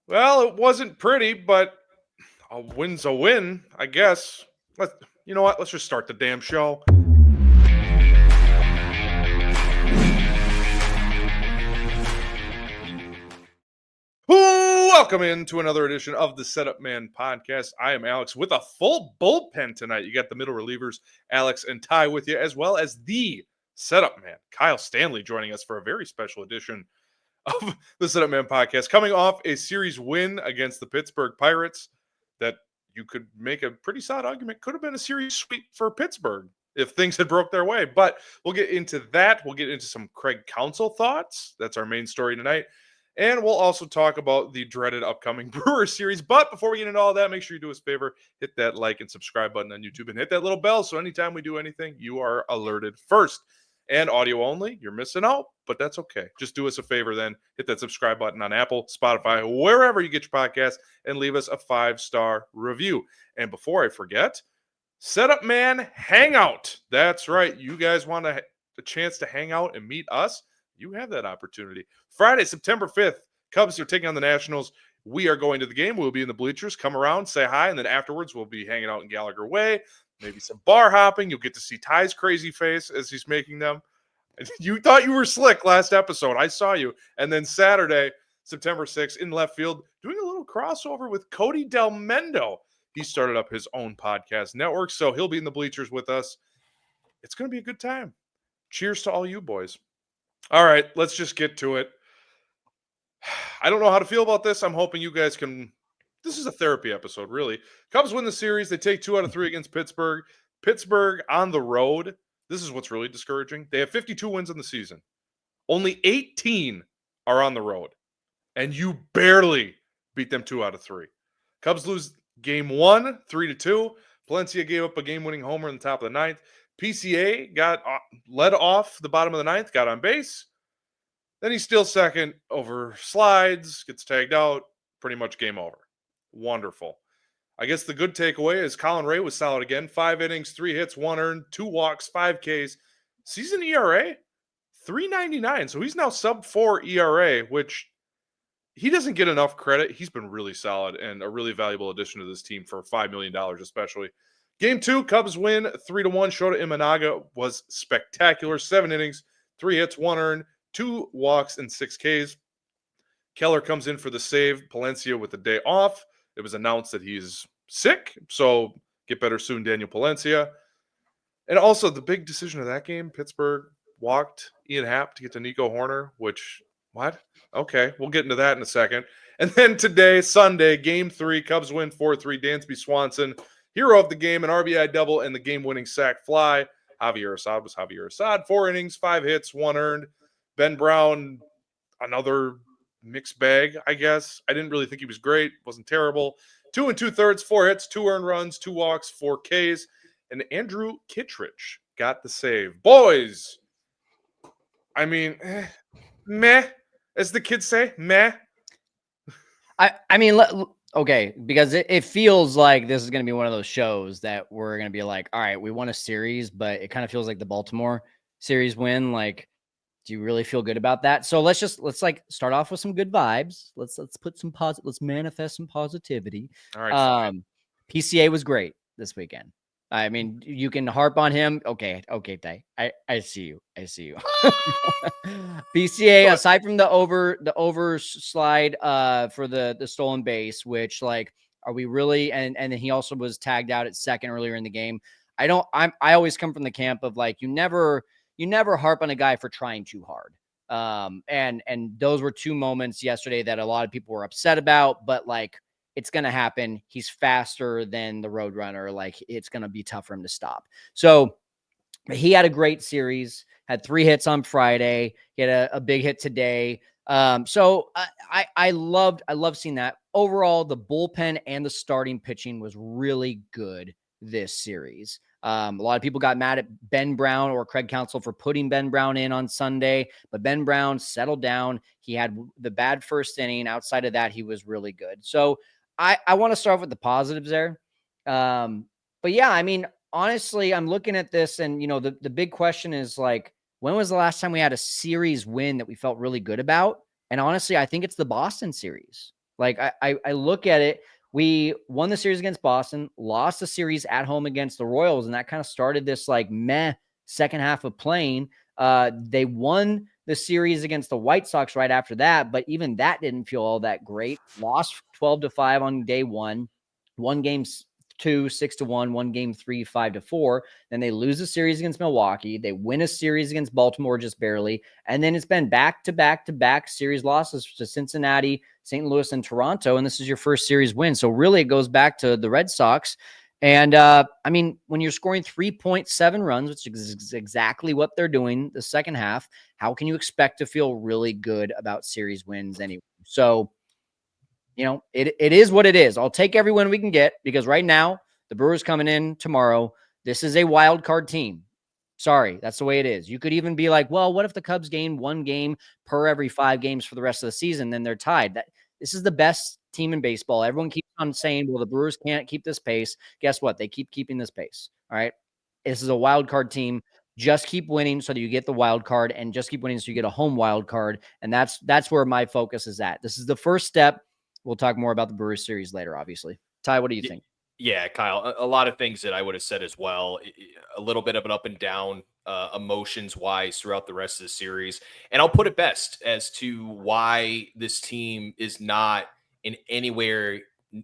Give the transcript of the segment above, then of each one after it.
Well, it wasn't pretty, but a win's a win, I guess. Let You know what? Let's just start the damn show. Welcome into another edition of the Setup Man podcast. I am Alex with a full bullpen tonight. You got the middle relievers, Alex and Ty, with you, as well as the Setup Man, Kyle Stanley, joining us for a very special edition of the Setup Man podcast, coming off a series win against the Pittsburgh Pirates that you could make a pretty solid argument could have been a series sweep for Pittsburgh if things had broke their way. But we'll get into that. We'll get into some Craig Counsell thoughts. That's our main story tonight. And we'll also talk about the dreaded upcoming Brewers series. But before we get into all that, make sure you do us a favor, hit that like and subscribe button on YouTube and hit that little bell so anytime we do anything, you are alerted first. And audio only, you're missing out, but that's okay. Just do us a favor then, hit that subscribe button on Apple, Spotify, wherever you get your podcast, and leave us a 5-star review. And before I forget, Setup Man Hangout. That's right. You guys want a chance to hang out and meet us? You have that opportunity. Friday, September 5th, Cubs are taking on the Nationals. We are going to the game. We'll be in the bleachers. Come around, say hi, and then afterwards we'll be hanging out in Gallagher Way. Maybe some bar hopping. You'll get to see Ty's crazy face as he's making them. You thought you were slick last episode. I saw you. And then Saturday, September 6th, in left field, doing a little crossover with Cody Del Mendo. He started up his own podcast network, so he'll be in the bleachers with us. It's going to be a good time. Cheers to all you boys. All right, let's just get to it. I don't know how to feel about this. I'm hoping you guys can. This is a therapy episode, really. Cubs win the series. They take 2 out of 3 against Pittsburgh. Pittsburgh on the road. This is what's really discouraging. They have 52 wins in the season. Only 18 are on the road. And you barely beat them 2 out of 3. Cubs lose game 1, 3-2. Palencia gave up a game-winning homer in the top of the 9th. PCA got led off the bottom of the 9th, got on base. Then he steals second over slides, gets tagged out, pretty much game over. Wonderful. I guess the good takeaway is Colin Ray was solid again. 5 innings, 3 hits, 1 earned, 2 walks, 5 Ks. Season ERA, 3.99. So he's now sub-4 ERA, which he doesn't get enough credit. He's been really solid and a really valuable addition to this team for $5 million especially. Game 2, Cubs win 3-1. Shota Imanaga was spectacular. 7 innings, 3 hits, 1 earned, 2 walks, and 6 Ks. Keller comes in for the save. Palencia with the day off. It was announced that he's sick, so get better soon, Daniel Palencia. And also the big decision of that game, Pittsburgh walked Ian Happ to get to Nico Horner, which, what? Okay, we'll get into that in a second. And then today, Sunday, Game 3, Cubs win 4-3. Dansby Swanson, hero of the game, an RBI double, and the game-winning sac fly. Javier Assad was Javier Assad. 4 innings, 5 hits, 1 earned. Ben Brown, another mixed bag, I guess. I didn't really think he was great. Wasn't terrible. 2 2/3, 4 hits, 2 earned runs, 2 walks, 4 Ks. And Andrew Kittredge got the save. Boys, I mean, meh, as the kids say, meh. I mean, okay, because it feels like this is going to be one of those shows that we're going to be like, all right, we won a series, but it kind of feels like the Baltimore series win. Like, do you really feel good about that? So let's like start off with some good vibes. Let's put some let's manifest some positivity. All right, fine. PCA was great this weekend. I mean, you can harp on him. Okay, Ty. I see you. PCA, aside from the over slide for the stolen base, which, like, are we really, and then he also was tagged out at second earlier in the game. I always come from the camp of, like, you never harp on a guy for trying too hard. And those were 2 moments yesterday that a lot of people were upset about, but, like, it's going to happen. He's faster than the Roadrunner. Like, it's going to be tough for him to stop. So he had a great series, had 3 hits on Friday. He had a big hit today. So I loved seeing that. Overall, the bullpen and the starting pitching was really good this series. A lot of people got mad at Ben Brown or Craig Counsell for putting Ben Brown in on Sunday, but Ben Brown settled down. He had the bad first inning. Outside of that, he was really good. So I want to start off with the positives there. But yeah, I mean, honestly, I'm looking at this and, the big question is, like, when was the last time we had a series win that we felt really good about? And honestly, I think it's the Boston series. Like I look at it. We won the series against Boston, lost the series at home against the Royals, and that kind of started this like meh second half of playing. They won the series against the White Sox right after that, but even that didn't feel all that great. Lost 12-5 on day one, won games 2, 6-1, won game 3, 5-4. Then they lose a series against Milwaukee. They win a series against Baltimore just barely. And then it's been back to back to back series losses to Cincinnati, St. Louis, and Toronto. And this is your first series win. So really it goes back to the Red Sox. And I mean, when you're scoring 3.7 runs, which is exactly what they're doing the second half, how can you expect to feel really good about series wins anyway? So, it is what it is. I'll take every win we can get because right now the Brewers coming in tomorrow. This is a wild card team. Sorry, that's the way it is. You could even be like, well, what if the Cubs gain one game per every 5 games for the rest of the season? Then they're tied. This is the best team in baseball. Everyone keeps on saying, well, the Brewers can't keep this pace. Guess what? They keep keeping this pace. All right. This is a wild card team. Just keep winning so that you get the wild card, and just keep winning so you get a home wild card. And that's where my focus is at. This is the first step. We'll talk more about the Brewers series later, obviously. Ty, what do you think? Yeah, Kyle, a lot of things that I would have said as well. A little bit of an up and down emotions wise throughout the rest of the series. And I'll put it best as to why this team is not in any way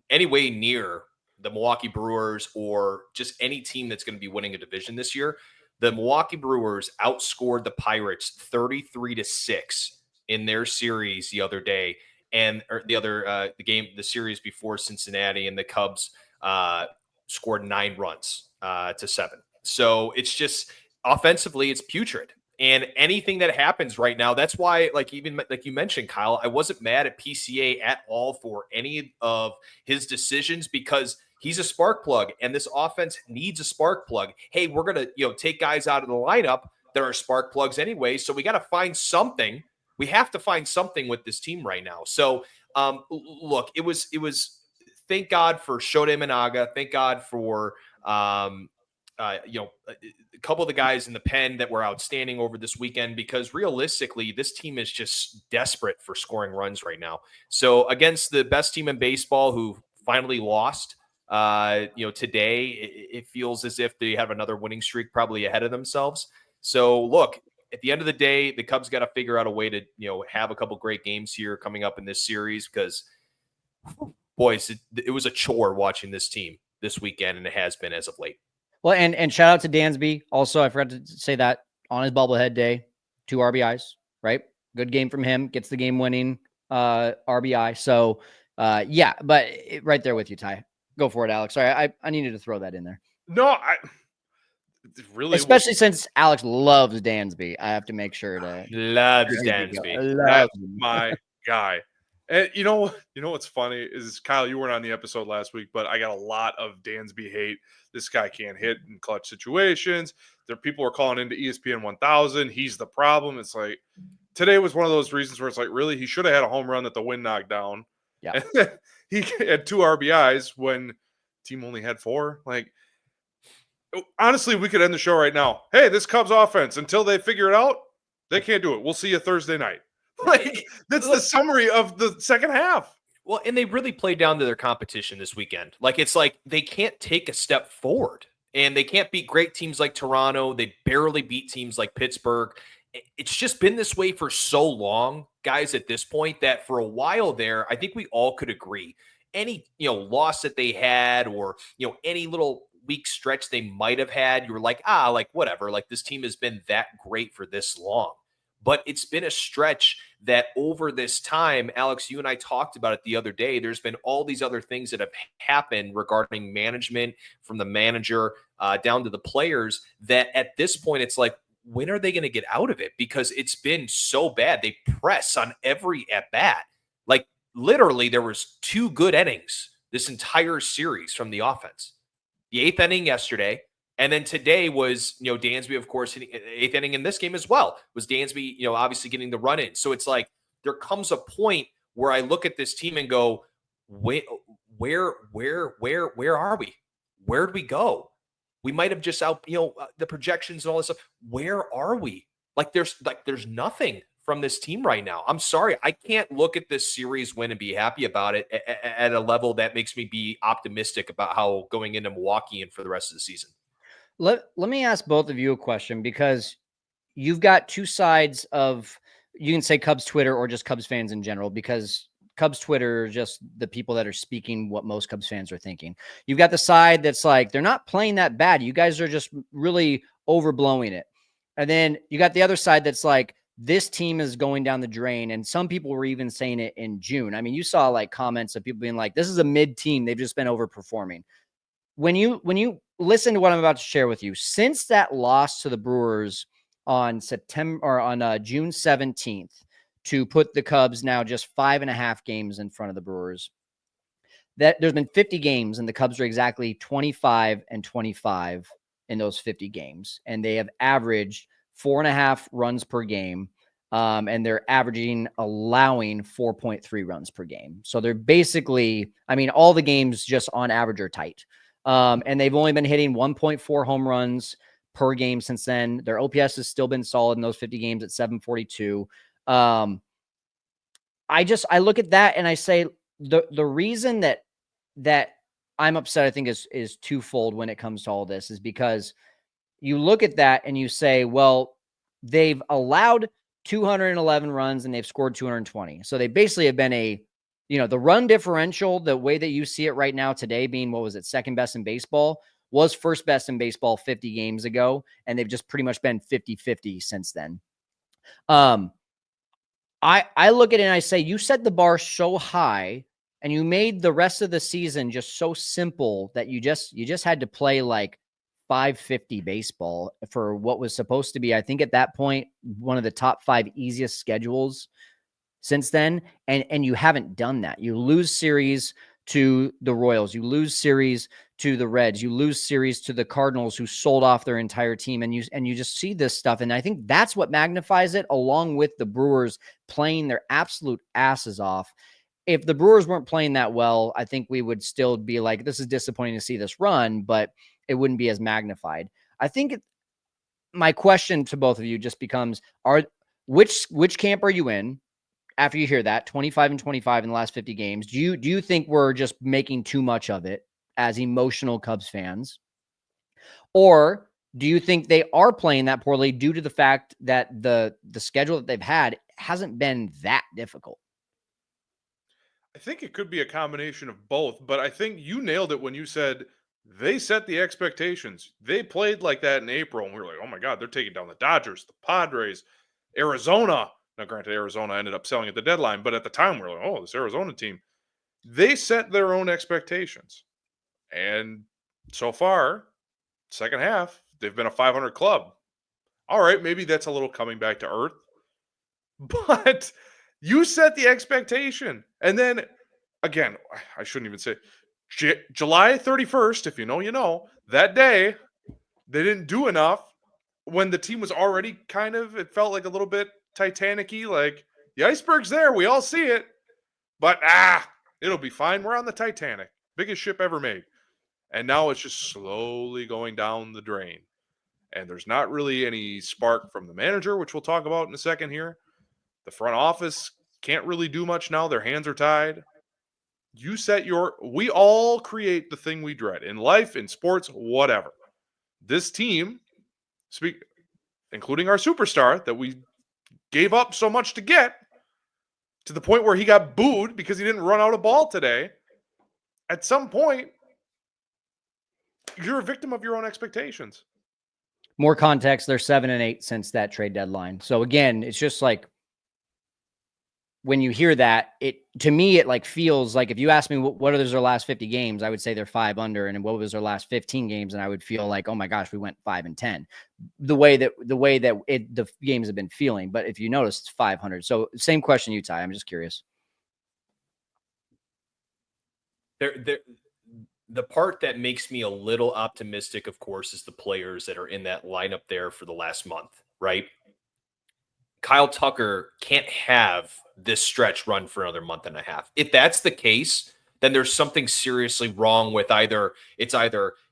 near the Milwaukee Brewers or just any team that's going to be winning a division this year. The Milwaukee Brewers outscored the Pirates 33-6 in their series the other day. And the series before Cincinnati, and the Cubs scored 9 runs to 7. So it's just offensively, it's putrid. And anything that happens right now, that's why, even like you mentioned, Kyle, I wasn't mad at PCA at all for any of his decisions because he's a spark plug, and this offense needs a spark plug. Hey, we're gonna take guys out of the lineup that are spark plugs anyway, so we got to find something. We have to find something with this team right now. So, look, it was. Thank God for Shota Imanaga. Thank God for a couple of the guys in the pen that were outstanding over this weekend, because realistically, this team is just desperate for scoring runs right now. So against the best team in baseball, who finally lost, today, it feels as if they have another winning streak probably ahead of themselves. So look, at the end of the day, the Cubs got to figure out a way to, have a couple great games here coming up in this series, because boys, it was a chore watching this team this weekend, and it has been as of late. Well, and shout out to Dansby. Also, I forgot to say that on his bobblehead day, 2 RBIs, right? Good game from him. Gets the game-winning RBI. So, yeah, but right there with you, Ty. Go for it, Alex. Sorry, I needed to throw that in there. No, I really, especially since Alex loves Dansby. I have to make sure to loves Dansby. That's my guy. And you know what's funny is, Kyle, you weren't on the episode last week, but I got a lot of Dansby hate. This guy can't hit in clutch situations. There, people were calling into ESPN 1000. He's the problem. It's like, today was one of those reasons where it's like, really, he should have had a home run that the wind knocked down. Yeah, he had 2 RBIs when team only had 4. Like, honestly, we could end the show right now. Hey, this Cubs offense, until they figure it out, they can't do it. We'll see you Thursday night. Like, that's the summary of the second half. Well, and they really played down to their competition this weekend. It's like they can't take a step forward, and they can't beat great teams like Toronto. They barely beat teams like Pittsburgh. It's just been this way for so long, guys, at this point, that for a while there, I think we all could agree any, loss that they had, or, any little weak stretch they might have had, you were like, whatever, this team has been that great for this long. But it's been a stretch that over this time, Alex, you and I talked about it the other day, there's been all these other things that have happened regarding management, from the manager down to the players, that at this point, it's like, when are they going to get out of it? Because it's been so bad. They press on every at-bat. Literally, there was 2 good innings this entire series from the offense. The 8th inning yesterday, and then today was, Dansby, of course, hitting 8th inning in this game as well, was Dansby, obviously getting the run in. So it's like, there comes a point where I look at this team and go, where are we? Where did we go? We might have just out, the projections and all this stuff. Where are we? There's nothing from this team right now. I'm sorry. I can't look at this series win and be happy about it at a level that makes me be optimistic about how going into Milwaukee and for the rest of the season. Let me ask both of you a question, because you've got two sides of, you can say Cubs Twitter or just Cubs fans in general, because Cubs Twitter are just the people that are speaking what most Cubs fans are thinking. You've got the side that's like, they're not playing that bad. You guys are just really overblowing it. And then you got the other side that's like, this team is going down the drain. And some people were even saying it in June. I mean, you saw like comments of people being like, this is a mid team. They've just been overperforming. When you listen to what I'm about to share with you, since that loss to the Brewers on June 17th to put the Cubs now just 5.5 games in front of the Brewers, that there's been 50 games and the Cubs are exactly 25-25 in those 50 games. And they have averaged 4.5 runs per game. And they're allowing 4.3 runs per game. So they're basically, I mean, all the games just on average are tight. And they've only been hitting 1.4 home runs per game since then. Their OPS has still been solid in those 50 games at 742. I look at that and I say the reason that I'm upset, I think is twofold when it comes to all this, is because you look at that and you say, well, they've allowed 211 runs and they've scored 220. So they basically have been the run differential, the way that you see it right now today, being, what was it, second best in baseball, was first best in baseball 50 games ago. And they've just pretty much been 50-50 since then. I look at it and I say, you set the bar so high and you made the rest of the season just so simple that you just had to play like 550 baseball for what was supposed to be, I think at that point, one of the top 5 easiest schedules since then. And you haven't done that. You lose series to the Royals, you lose series to the Reds, you lose series to the Cardinals, who sold off their entire team. And you just see this stuff. And I think that's what magnifies it, along with the Brewers playing their absolute asses off. If the Brewers weren't playing that well, I think we would still be like, this is disappointing to see this run, but it wouldn't be as magnified. I think my question to both of you just becomes, which camp are you in after you hear that 25-25 in the last 50 games? Do you think we're just making too much of it as emotional Cubs fans? Or do you think they are playing that poorly due to the fact that the schedule that they've had hasn't been that difficult? I think it could be a combination of both, but I think you nailed it when you said they set the expectations. They played like that in April, and we were like, oh my God, they're taking down the Dodgers, the Padres, Arizona. Now, granted, Arizona ended up selling at the deadline, but at the time, we were like, oh, this Arizona team. They set their own expectations. And so far, second half, they've been a 500 club. All right, maybe that's a little coming back to earth, but you set the expectation. And then, again, I shouldn't even say July 31st, if you know, you know, that day, they didn't do enough when the team was already kind of, it felt like a little bit Titanic-y, like the iceberg's there, we all see it, but it'll be fine. We're on the Titanic, biggest ship ever made. And now it's just slowly going down the drain. And there's not really any spark from the manager, which we'll talk about in a second here. The front office can't really do much now. Their hands are tied. We all create the thing we dread in life, in sports, whatever. This team, including our superstar that we gave up so much to get, to the point where he got booed because he didn't run out a ball today. At some point, you're a victim of your own expectations. More context, they're 7-8 since that trade deadline. So again, it's just like, when you hear that, to me, it like feels like, if you ask me what are their last 50 games, I would say they're 5 under, and what was their last 15 games, and I would feel like, oh my gosh, we went 5-10. The way that the games have been feeling, but if you notice, it's 500. So same question, you, Ty. I'm just curious. The part that makes me a little optimistic, of course, is the players that are in that lineup there for the last month, right? Kyle Tucker can't have this stretch run for another month and a half. If that's the case, then there's something seriously wrong with either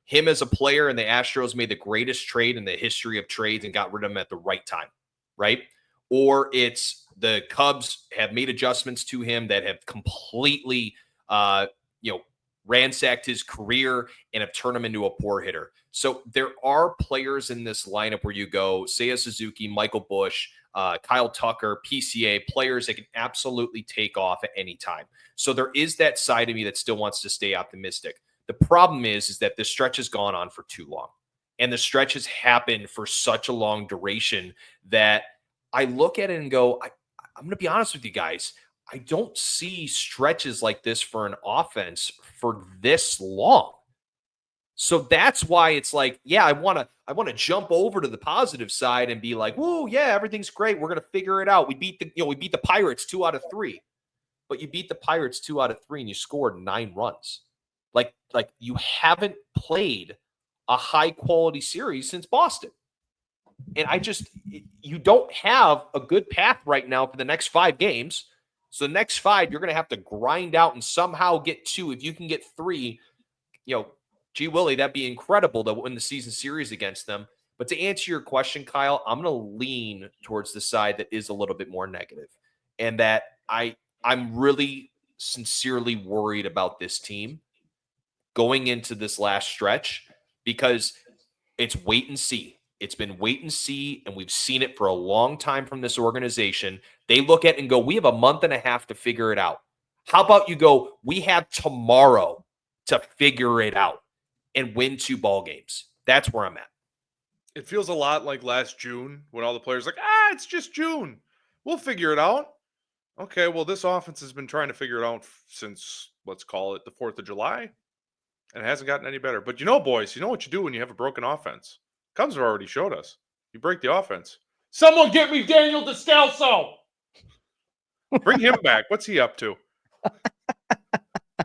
him as a player, and the Astros made the greatest trade in the history of trades and got rid of him at the right time, right? or it's the Cubs have made adjustments to him that have completely, ransacked his career and have turned him into a poor hitter. So there are players in this lineup where you go, Seiya Suzuki, Michael Busch, Kyle Tucker, PCA, players that can absolutely take off at any time. So there is that side of me that still wants to stay optimistic. The problem is that this stretch has gone on for too long. And the stretch has happened for such a long duration that I look at it and go, I'm going to be honest with you guys. I don't see stretches like this for an offense for this long. So that's why it's like, yeah, I want to jump over to the positive side and be like, whoa, yeah, everything's great. We're going to figure it out. We beat the Pirates 2 out of 3. But you beat the Pirates 2 out of 3 and you scored 9 runs. Like you haven't played a high quality series since Boston. And you don't have a good path right now for the next 5 games. So the next 5, you're going to have to grind out and somehow get 2. If you can get 3, gee willy, that'd be incredible to win the season series against them. But to answer your question, Kyle, I'm going to lean towards the side that is a little bit more negative, and that I'm really sincerely worried about this team going into this last stretch, because it's wait and see. It's been wait and see, and we've seen it for a long time from this organization. They look at it and go, we have a month and a half to figure it out. How about you go, we have tomorrow to figure it out and win 2 ball games? That's where I'm at. It feels a lot like last June when all the players are like, it's just June. We'll figure it out. Okay, well, this offense has been trying to figure it out since, let's call it, the 4th of July, and it hasn't gotten any better. But boys, you know what you do when you have a broken offense? Cubs have already showed us. You break the offense. Someone get me Daniel Descalso! Bring him back. What's he up to?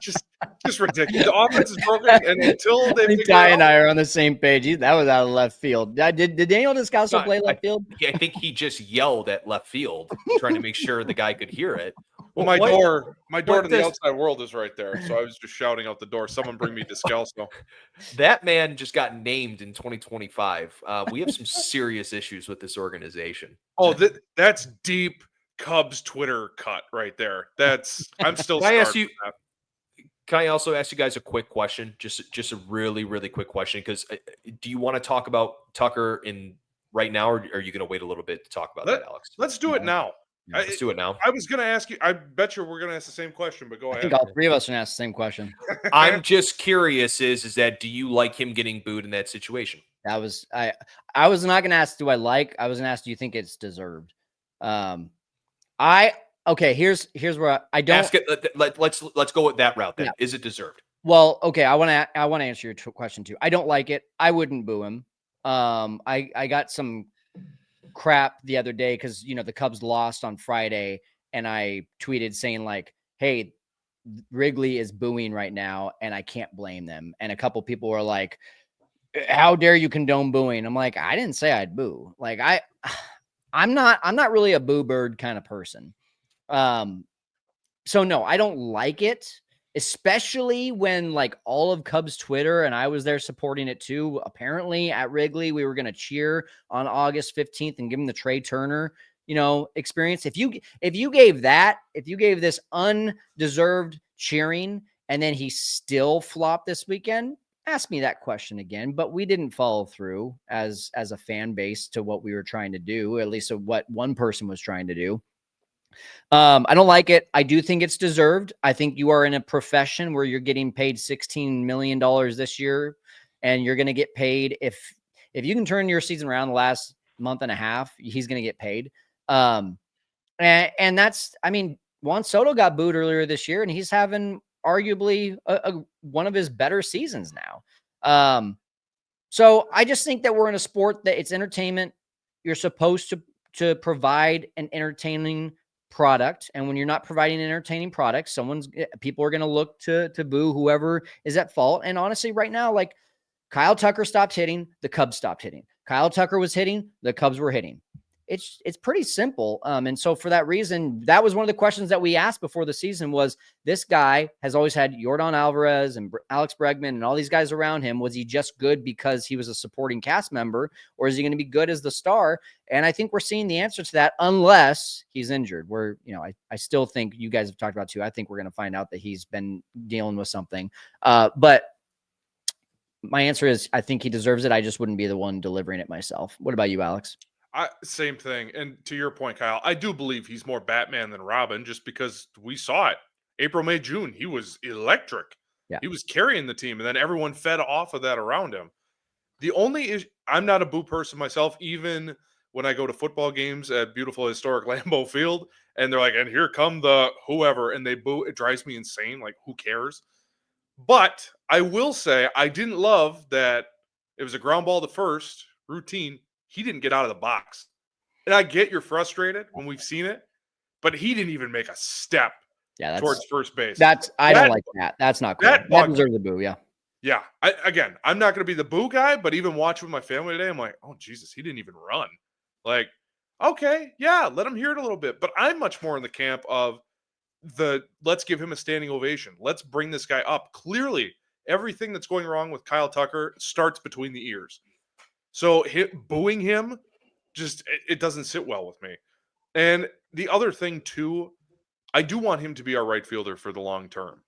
Just ridiculous. The offense is broken, and until they figure Ty it and out, I are on the same page. That was out of left field. Did Daniel Descalso play left field? I think he just yelled at left field, trying to make sure the guy could hear it. Well, my door to the outside world is right there, so I was just shouting out the door, someone bring me Descalso. That man just got named in 2025. We have some serious issues with this organization. Oh, that's deep Cubs Twitter cut right there. I'm still starting. Can I also ask you guys a quick question? Just a really, really quick question, because do you want to talk about Tucker right now, or are you going to wait a little bit to talk about that, Alex? Let's do it now. Yeah, let's do it now. I was going to ask you. I bet you we're going to ask the same question, but go ahead. I think all 3 of us are going to ask the same question. I'm just curious: is that, do you like him getting booed in that situation? I was not going to ask, do I like? I was going to ask, do you think it's deserved? Okay, here's where I don't ask it. Let's go with that route then. Yeah. Is it deserved? Well, okay, I want to answer your question too. I don't like it. I wouldn't boo him. I got some crap the other day because the Cubs lost on Friday, and I tweeted saying like, "Hey, Wrigley is booing right now, and I can't blame them." And a couple people were like, "How dare you condone booing?" I'm like, I didn't say I'd boo. Like I'm not really a boo bird kind of person. So no, I don't like it, especially when like all of Cubs Twitter, and I was there supporting it too. Apparently at Wrigley, we were going to cheer on August 15th and give him the Trey Turner, experience. If you gave this undeserved cheering and then he still flopped this weekend, ask me that question again. But we didn't follow through as a fan base to what we were trying to do, at least what one person was trying to do. I don't like it. I do think it's deserved. I think you are in a profession where you're getting paid $16 million this year, and you're going to get paid. If you can turn your season around the last month and a half, he's going to get paid. And that's, Juan Soto got booed earlier this year, and he's having arguably one of his better seasons now. So I just think that we're in a sport that it's entertainment. You're supposed to provide an entertaining product, and when you're not providing an entertaining product, people are going to look to boo whoever is at fault. And honestly, right now, like Kyle Tucker stopped hitting, the Cubs stopped hitting. Kyle Tucker was hitting, the Cubs were hitting. It's pretty simple. And so for that reason, that was one of the questions that we asked before the season was, this guy has always had Yordan Alvarez and Alex Bregman and all these guys around him. Was he just good because he was a supporting cast member, or is he going to be good as the star? And I think we're seeing the answer to that, unless he's injured. Where, I still think you guys have talked about too. I think we're going to find out that he's been dealing with something. But my answer is, I think he deserves it. I just wouldn't be the one delivering it myself. What about you, Alex? Same thing. And to your point, Kyle, I do believe he's more Batman than Robin, just because we saw it. April, May, June, he was electric. Yeah. He was carrying the team, and then everyone fed off of that around him. The only issue, I'm not a boo person myself, even when I go to football games at beautiful historic Lambeau Field, and they're like, and here come the whoever, and they boo. It drives me insane. Like, who cares? But I will say, I didn't love that it was a ground ball to first, routine. He didn't get out of the box. And I get you're frustrated when we've seen it, but he didn't even make a step towards first base. I don't like that. That's not cool. That deserves a boo, yeah. Yeah. I'm not going to be the boo guy, but even watching with my family today, I'm like, oh, Jesus, he didn't even run. Like, okay, yeah, let him hear it a little bit. But I'm much more in the camp of let's give him a standing ovation. Let's bring this guy up. Clearly, everything that's going wrong with Kyle Tucker starts between the ears. So booing him, it doesn't sit well with me. And the other thing, too, I do want him to be our right fielder for the long term.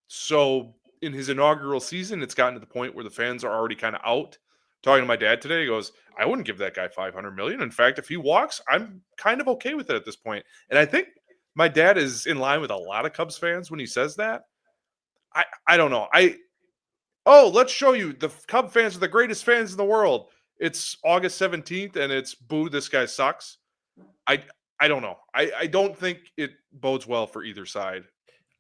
So in his inaugural season, it's gotten to the point where the fans are already kind of out. Talking to my dad today, he goes, I wouldn't give that guy $500 million. In fact, if he walks, I'm kind of okay with it at this point. And I think my dad is in line with a lot of Cubs fans when he says that. I don't know. Let's show you the Cub fans are the greatest fans in the world. It's August 17th and it's boo, this guy sucks. I don't know. I don't think it bodes well for either side.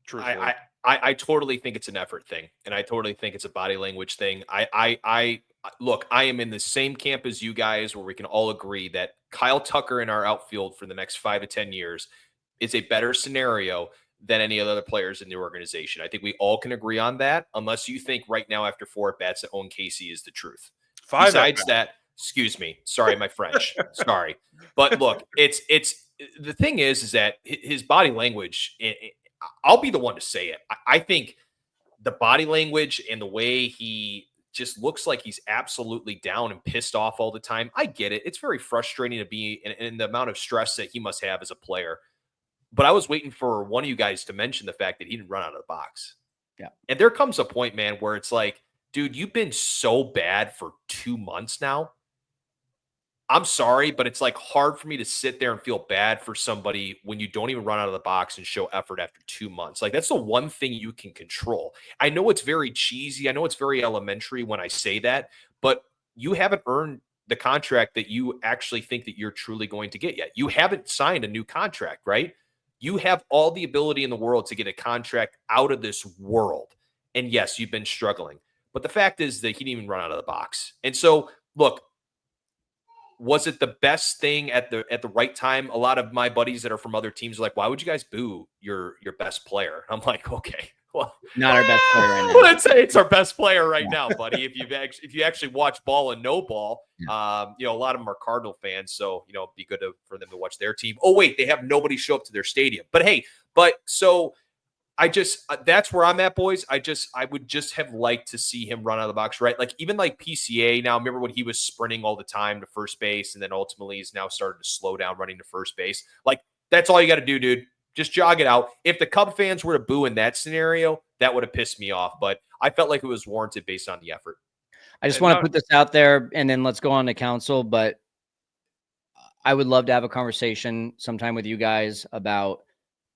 Truthfully. I totally think it's an effort thing, and I totally think it's a body language thing. Look, I am in the same camp as you guys, where we can all agree that Kyle Tucker in our outfield for the next 5 to 10 years is a better scenario than any other players in the organization. I think we all can agree on that, unless you think right now after 4 at-bats that Owen Casey is the truth. Besides that, excuse me, sorry, my French, sorry. But look, it's the thing is that his body language, I'll be the one to say it. I think the body language and the way he just looks like he's absolutely down and pissed off all the time. I get it. It's very frustrating to be in the amount of stress that he must have as a player. But I was waiting for one of you guys to mention the fact that he didn't run out of the box. Yeah. And there comes a point, man, where it's like, dude, you've been so bad for 2 months now. I'm sorry, but it's like hard for me to sit there and feel bad for somebody when you don't even run out of the box and show effort after 2 months. Like, that's the one thing you can control. I know it's very cheesy. I know it's very elementary when I say that, but you haven't earned the contract that you actually think that you're truly going to get yet. You haven't signed a new contract, right? You have all the ability in the world to get a contract out of this world. And yes, you've been struggling. But the fact is that he didn't even run out of the box. And so, look, was it the best thing at the right time? A lot of my buddies that are from other teams are like, why would you guys boo your best player? I'm like, okay, well, not our best player right now. Let's say it's our best player right now, buddy. If you actually watch ball and no ball, a lot of them are Cardinal fans, so it'd be good for them to watch their team. Oh wait, they have nobody show up to their stadium. But hey, so I just that's where I'm at, boys. I would just have liked to see him run out of the box, right? Like even like PCA. Now, remember when he was sprinting all the time to first base, and then ultimately he's now started to slow down running to first base. Like that's all you got to do, dude. Just jog it out. If the Cub fans were to boo in that scenario, that would have pissed me off. But I felt like it was warranted based on the effort. I just want to put this out there, and then let's go on to Counsell. But I would love to have a conversation sometime with you guys about,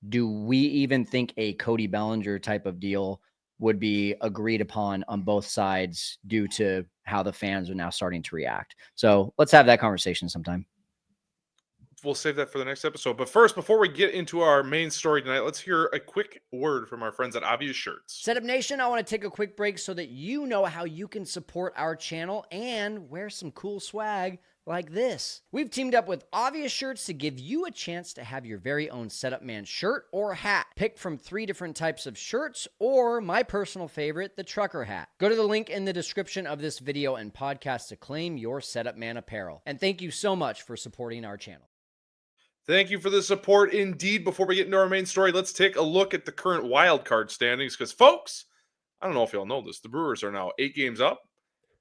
do we even think a Cody Bellinger type of deal would be agreed upon on both sides due to how the fans are now starting to react? So let's have that conversation sometime. We'll save that for the next episode. But first, before we get into our main story tonight, let's hear a quick word from our friends at Obvious Shirts. Setup Nation, I want to take a quick break so that you know how you can support our channel and wear some cool swag like this. We've teamed up with Obvious Shirts to give you a chance to have your very own Setup Man shirt or hat. Pick from 3 different types of shirts or my personal favorite, the trucker hat. Go to the link in the description of this video and podcast to claim your Setup Man apparel. And thank you so much for supporting our channel. Thank you for the support indeed. Before we get into our main story, let's take a look at the current wild card standings because, folks, I don't know if y'all know this. The Brewers are now 8 games up,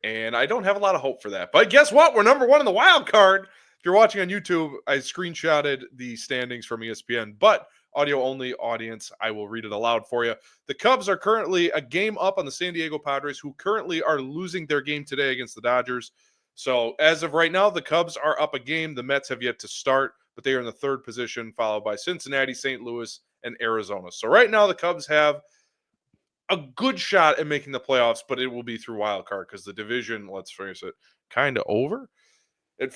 and I don't have a lot of hope for that. But guess what? We're number 1 in the wild card. If you're watching on YouTube, I screenshotted the standings from ESPN, but audio-only audience, I will read it aloud for you. The Cubs are currently a game up on the San Diego Padres, who currently are losing their game today against the Dodgers. So as of right now, the Cubs are up a game. The Mets have yet to start, but they are in the 3rd position, followed by Cincinnati, St. Louis, and Arizona. So right now, the Cubs have a good shot at making the playoffs, but it will be through wild card because the division, let's face it, kind of over.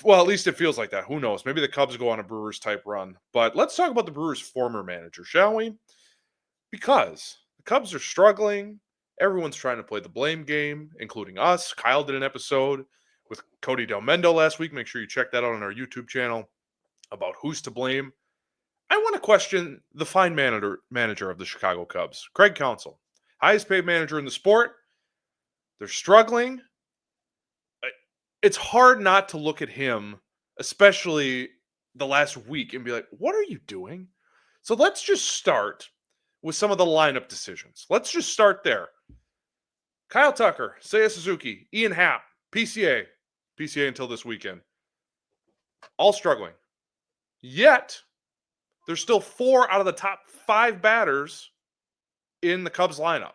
Well, at least it feels like that. Who knows? Maybe the Cubs go on a Brewers type run. But let's talk about the Brewers' former manager, shall we? Because the Cubs are struggling. Everyone's trying to play the blame game, including us. Kyle did an episode with Cody Del Mendo last week. Make sure you check that out on our YouTube channel about who's to blame. I want to question the fine manager of the Chicago Cubs, Craig Counsell. Highest paid manager in the sport. They're struggling. It's hard not to look at him, especially the last week, and be like, what are you doing? So let's just start with some of the lineup decisions. Let's just start there. Kyle Tucker, Seiya Suzuki, Ian Happ, PCA until this weekend. All struggling. Yet, there's still 4 out of the top 5 batters in the Cubs lineup.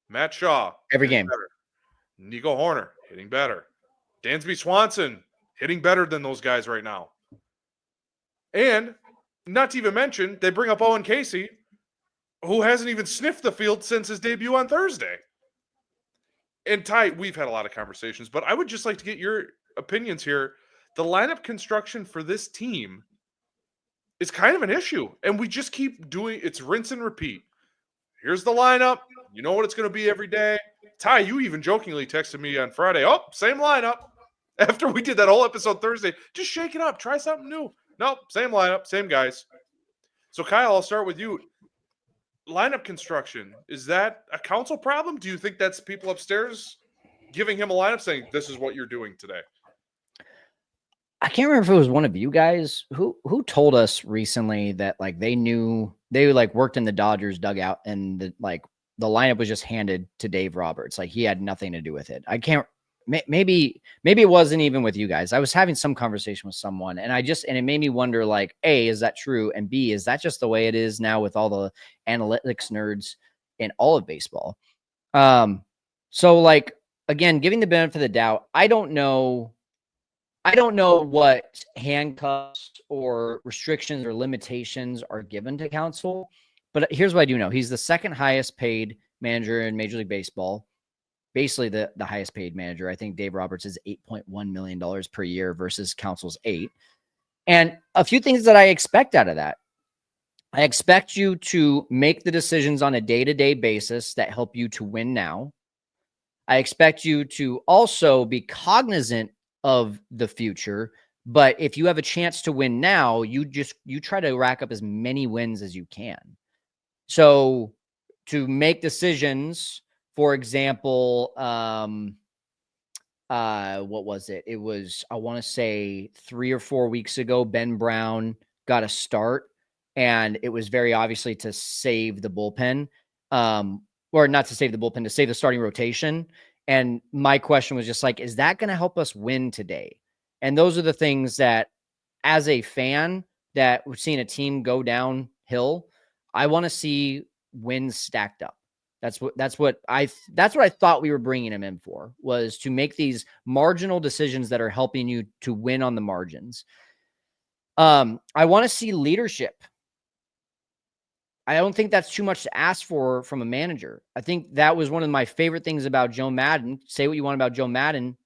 Matt Shaw. Every game. Better. Nico Horner, hitting better. Dansby Swanson, hitting better than those guys right now. And not to even mention, they bring up Owen Casey, who hasn't even sniffed the field since his debut on Thursday. And Ty, we've had a lot of conversations, but I would just like to get your opinions here. The lineup construction for this team is kind of an issue, and we just keep doing it's rinse and repeat. Here's the lineup. You know what it's going to be every day. Ty, you even jokingly texted me on Friday, oh, same lineup. After we did that whole episode Thursday, just shake it up. Try something new. Nope, same lineup, same guys. So, Kyle, I'll start with you. Lineup construction, is that a Counsell problem? Do you think that's people upstairs giving him a lineup saying, this is what you're doing today? I can't remember if it was one of you guys who told us recently that like they like worked in the Dodgers dugout and the lineup was just handed to Dave Roberts. Like he had nothing to do with it. I can't, maybe it wasn't even with you guys. I was having some conversation with someone and it made me wonder like, A, is that true? And B, is that just the way it is now with all the analytics nerds in all of baseball? So like, again, giving the benefit of the doubt, I don't know what handcuffs or restrictions or limitations are given to Counsell, but here's what I do know. He's the 2nd highest paid manager in Major League Baseball, basically the highest paid manager. I think Dave Roberts is $8.1 million per year versus Counsell's $8 million. And a few things that I expect out of that. I expect you to make the decisions on a day-to-day basis that help you to win now. I expect you to also be cognizant of the future, but if you have a chance to win now, you try to rack up as many wins as you can. So to make decisions, for example, what was it? It was, I want to say 3 or 4 weeks ago, Ben Brown got a start and it was very obviously to save the bullpen, or not to save the bullpen, to save the starting rotation. And my question was just like, is that going to help us win today? And those are the things that, as a fan, that we're seeing a team go downhill, I want to see wins stacked up. That's what I thought we were bringing him in for, was to make these marginal decisions that are helping you to win on the margins. I want to see leadership. I don't think that's too much to ask for from a manager. I think that was one of my favorite things about Joe Madden. Say what you want about Joe Madden.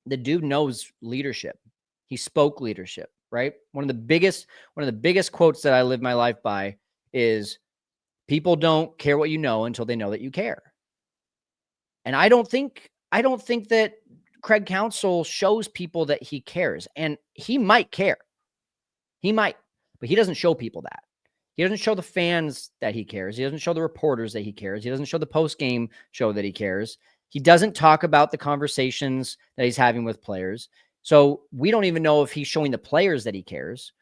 The dude knows leadership. He spoke leadership, right? One of the biggest quotes that I live my life by is, people don't care what you know until they know that you care. And I don't think that Craig Counsell shows people that he cares, and he might care. He might, but he doesn't show people that. He doesn't show the fans that he cares. He doesn't show the reporters that he cares. He doesn't show the post-game show that he cares. He doesn't talk about the conversations that he's having with players. So we don't even know if he's showing the players that he cares.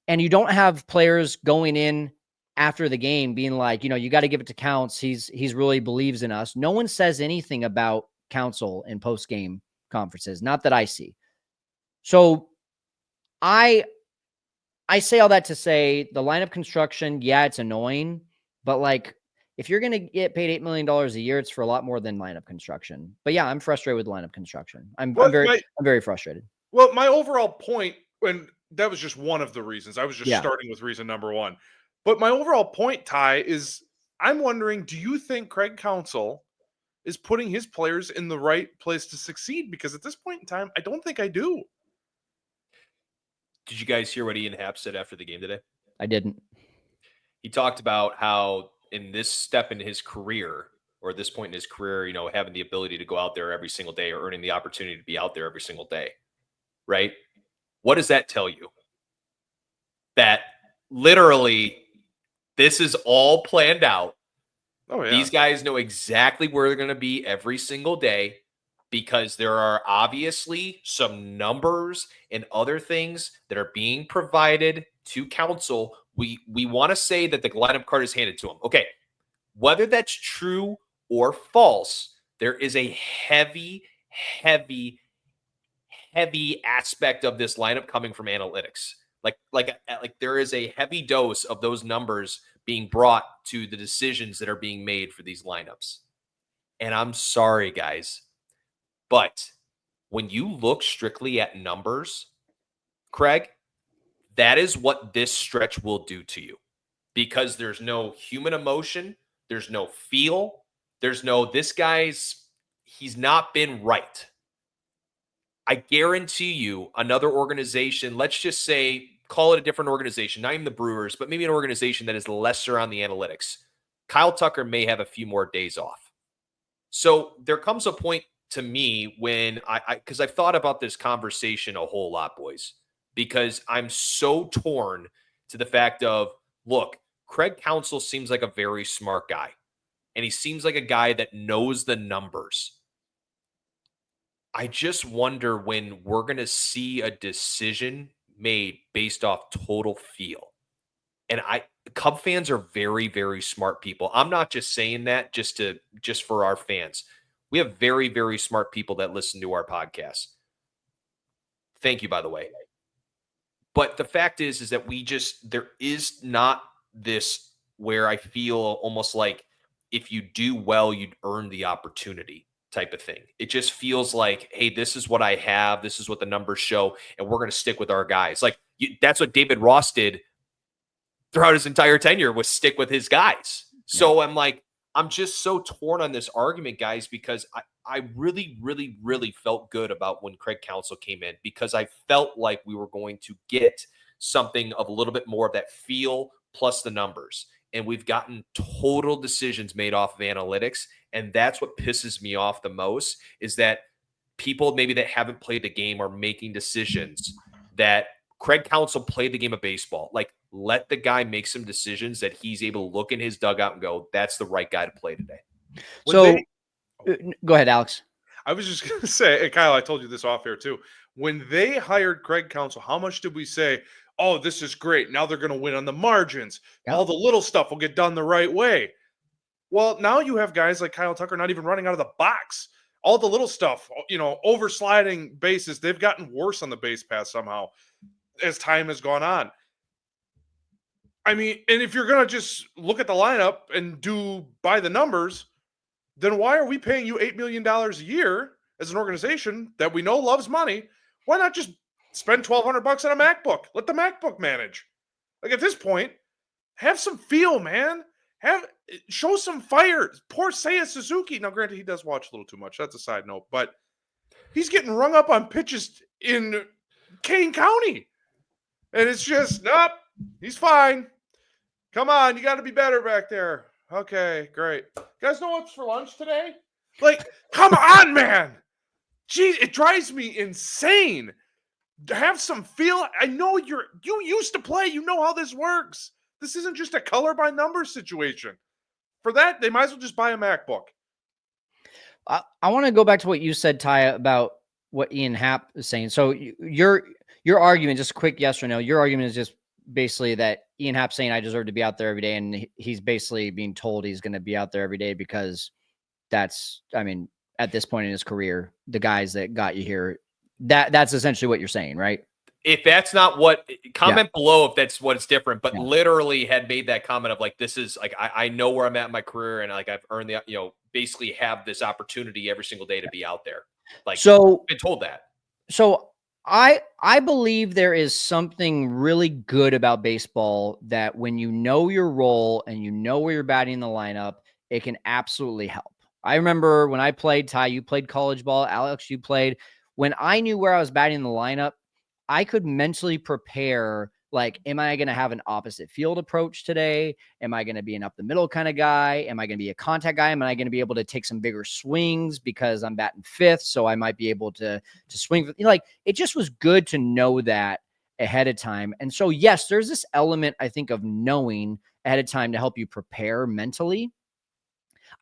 And you don't have players going in after the game being like, you got to give it to Counts. He's really believes in us. No one says anything about Counsell in post-game conferences, not that I see. So I say all that to say the lineup construction, yeah, it's annoying, but like if you're going to get paid $8 million a year, it's for a lot more than lineup construction. But yeah, I'm frustrated with lineup construction. I'm very frustrated. Well, my overall point, and that was just one of the reasons. I was just starting with reason number one. But my overall point, Ty, is I'm wondering, do you think Craig Counsell is putting his players in the right place to succeed? Because at this point in time, I don't think I do. Did you guys hear what Ian Happ said after the game today? I didn't. He talked about how in this step in his career, or at this point in his career, having the ability to go out there every single day or earning the opportunity to be out there every single day, right? What does that tell you? That literally this is all planned out. Oh, yeah. These guys know exactly where they're going to be every single day because there are obviously some numbers and other things that are being provided to Counsell. We want to say that the lineup card is handed to him. Okay, whether that's true or false, there is a heavy aspect of this lineup coming from analytics. Like there is a heavy dose of those numbers being brought to the decisions that are being made for these lineups. And I'm sorry, guys, but when you look strictly at numbers, Craig, that is what this stretch will do to you because there's no human emotion. There's no feel. There's no, he's not been right. I guarantee you another organization, let's just say, call it a different organization, not even the Brewers, but maybe an organization that is lesser on the analytics. Kyle Tucker may have a few more days off. So there comes a point to me when because I've thought about this conversation a whole lot, boys, because I'm so torn to the fact of, look, Craig Counsell seems like a very smart guy, and he seems like a guy that knows the numbers. I just wonder when we're going to see a decision made based off total feel. And Cub fans are very, very smart people. I'm not just saying that just for our fans. We have very, very smart people that listen to our podcast. Thank you, by the way. But the fact is that there is not this where I feel almost like if you do well, you'd earn the opportunity type of thing. It just feels like, hey, this is what I have. This is what the numbers show. And we're going to stick with our guys. Like that's what David Ross did throughout his entire tenure, was stick with his guys. So I'm just so torn on this argument, guys, because I really, really, really felt good about when Craig Counsell came in because I felt like we were going to get something of a little bit more of that feel plus the numbers. And we've gotten total decisions made off of analytics. And that's what pisses me off the most is that people maybe that haven't played the game are making decisions that Craig Counsell played the game of baseball. Like, let the guy make some decisions that he's able to look in his dugout and go, that's the right guy to play today. Go ahead, Alex. I was just going to say, and Kyle, I told you this off air too. When they hired Craig Counsell, how much did we say, oh, this is great. Now they're going to win on the margins. Yep. All the little stuff will get done the right way. Well, now you have guys like Kyle Tucker not even running out of the box. All the little stuff, oversliding bases, they've gotten worse on the base pass somehow as time has gone on. I mean, and if you're going to just look at the lineup and do by the numbers, then why are we paying you $8 million a year as an organization that we know loves money? Why not just spend $1,200 on a MacBook? Let the MacBook manage. Like at this point, have some feel, man. Show some fire. Poor Seiya Suzuki. Now, granted, he does watch a little too much. That's a side note, but he's getting rung up on pitches in Kane County. And it's just, nope, he's fine. Come on, you got to be better back there. Okay, great. You guys know what's for lunch today? Like, come on, man. Geez, it drives me insane. Have some feel. I know you used to play. You know how this works. This isn't just a color by number situation. For that, they might as well just buy a MacBook. I want to go back to what you said, Ty, about what Ian Happ is saying. So your argument, just a quick yes or no, your argument is just basically that Ian Happ saying I deserve to be out there every day, and he's basically being told he's going to be out there every day because that's, I mean, at this point in his career, the guys that got you here, that's essentially what you're saying, right? If that's not what, comment below if that's what it's different, but literally had made that comment of like, this is like, I know where I'm at in my career and like I've earned the, basically have this opportunity every single day to be out there. Like, so I've been told that. So I believe there is something really good about baseball that when you know your role and you know where you're batting in the lineup, it can absolutely help. I remember when I played, Ty, you played college ball, Alex, you played. When I knew where I was batting in the lineup, I could mentally prepare, like, am I going to have an opposite field approach today? Am I going to be an up the middle kind of guy? Am I going to be a contact guy? Am I going to be able to take some bigger swings because I'm batting fifth? So I might be able to swing. Like, it just was good to know that ahead of time. And so, yes, there's this element, I think, of knowing ahead of time to help you prepare mentally.